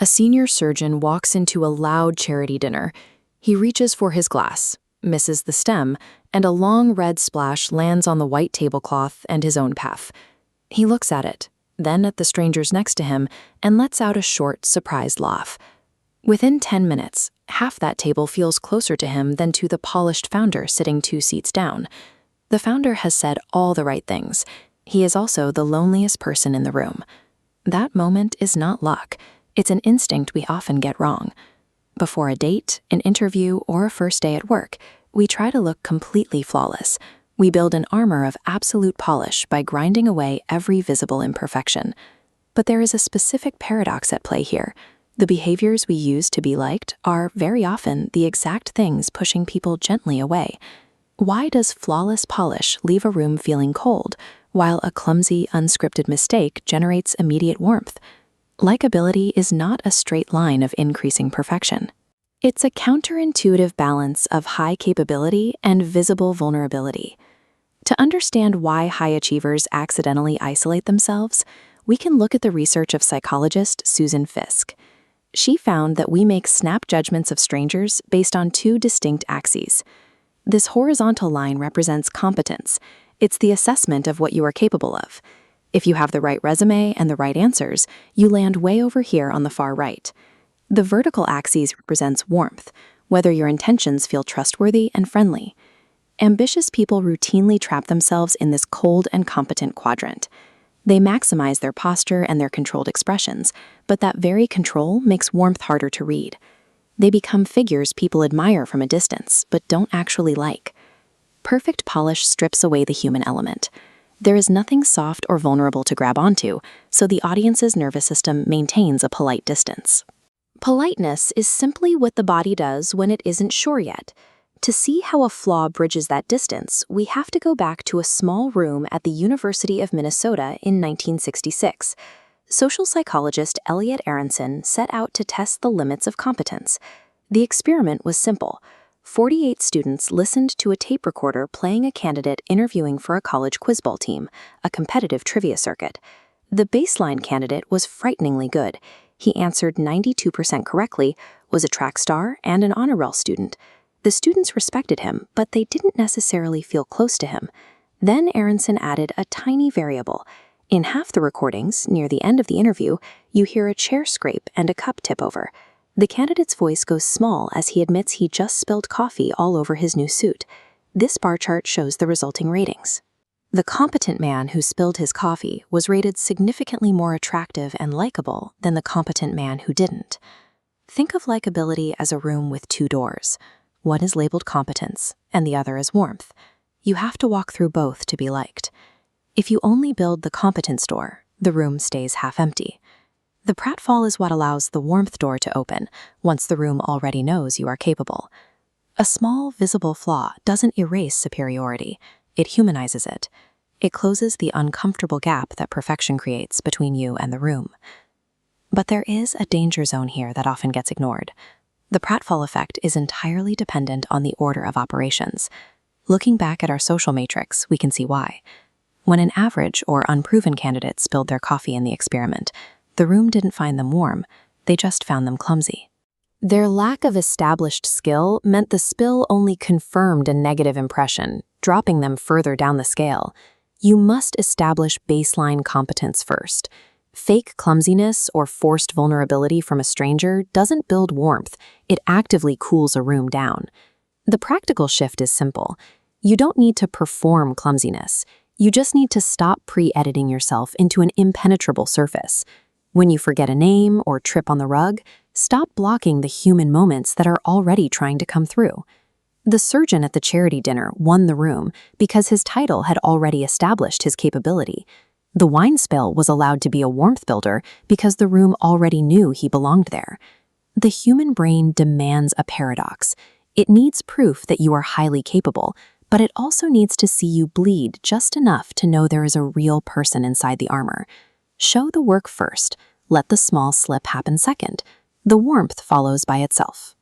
A senior surgeon walks into a loud charity dinner. He reaches for his glass, misses the stem, and a long red splash lands on the white tablecloth and his own path. He looks at it, then at the strangers next to him, and lets out a short, surprised laugh. Within 10 minutes, half that table feels closer to him than to the polished founder sitting 2 seats down. The founder has said all the right things. He is also the loneliest person in the room. That moment is not luck. It's an instinct we often get wrong. Before a date, an interview, or a first day at work, we try to look completely flawless. We build an armor of absolute polish by grinding away every visible imperfection. But there is a specific paradox at play here. The behaviors we use to be liked are very often the exact things pushing people gently away. Why does flawless polish leave a room feeling cold, while a clumsy, unscripted mistake generates immediate warmth? Likability is not a straight line of increasing perfection. It's a counterintuitive balance of high capability and visible vulnerability. To understand why high achievers accidentally isolate themselves, we can look at the research of psychologist Susan Fiske. She found that we make snap judgments of strangers based on 2 distinct axes. This horizontal line represents competence. It's the assessment of what you are capable of. If you have the right resume and the right answers, you land way over here on the far right. The vertical axis represents warmth, whether your intentions feel trustworthy and friendly. Ambitious people routinely trap themselves in this cold and competent quadrant. They maximize their posture and their controlled expressions, but that very control makes warmth harder to read. They become figures people admire from a distance, but don't actually like. Perfect polish strips away the human element. There is nothing soft or vulnerable to grab onto, so the audience's nervous system maintains a polite distance. Politeness is simply what the body does when it isn't sure yet. To see how a flaw bridges that distance, we have to go back to a small room at the University of Minnesota in 1966. Social psychologist Elliot Aronson set out to test the limits of competence. The experiment was simple. 48 students listened to a tape recorder playing a candidate interviewing for a college quiz bowl team, a competitive trivia circuit. The baseline candidate was frighteningly good. He answered 92% correctly, was a track star, and an honor roll student. The students respected him, but they didn't necessarily feel close to him. Then Aronson added a tiny variable. In half the recordings, near the end of the interview, you hear a chair scrape and a cup tip over. The candidate's voice goes small as he admits he just spilled coffee all over his new suit. This bar chart shows the resulting ratings. The competent man who spilled his coffee was rated significantly more attractive and likable than the competent man who didn't. Think of likability as a room with 2 doors. One is labeled competence, and the other is warmth. You have to walk through both to be liked. If you only build the competence door, the room stays half empty. The pratfall is what allows the warmth door to open once the room already knows you are capable. A small, visible flaw doesn't erase superiority. It humanizes it. It closes the uncomfortable gap that perfection creates between you and the room. But there is a danger zone here that often gets ignored. The pratfall effect is entirely dependent on the order of operations. Looking back at our social matrix, we can see why. When an average or unproven candidate spilled their coffee in the experiment, the room didn't find them warm, they just found them clumsy. Their lack of established skill meant the spill only confirmed a negative impression, dropping them further down the scale. You must establish baseline competence first. Fake clumsiness or forced vulnerability from a stranger doesn't build warmth, it actively cools a room down. The practical shift is simple. You don't need to perform clumsiness. You just need to stop pre-editing yourself into an impenetrable surface. When you forget a name or trip on the rug, stop blocking the human moments that are already trying to come through. The surgeon at the charity dinner won the room because his title had already established his capability. The wine spill was allowed to be a warmth builder because the room already knew he belonged there. The human brain demands a paradox. It needs proof that you are highly capable, but it also needs to see you bleed just enough to know there is a real person inside the armor. Show the work first. Let the small slip happen second. The warmth follows by itself.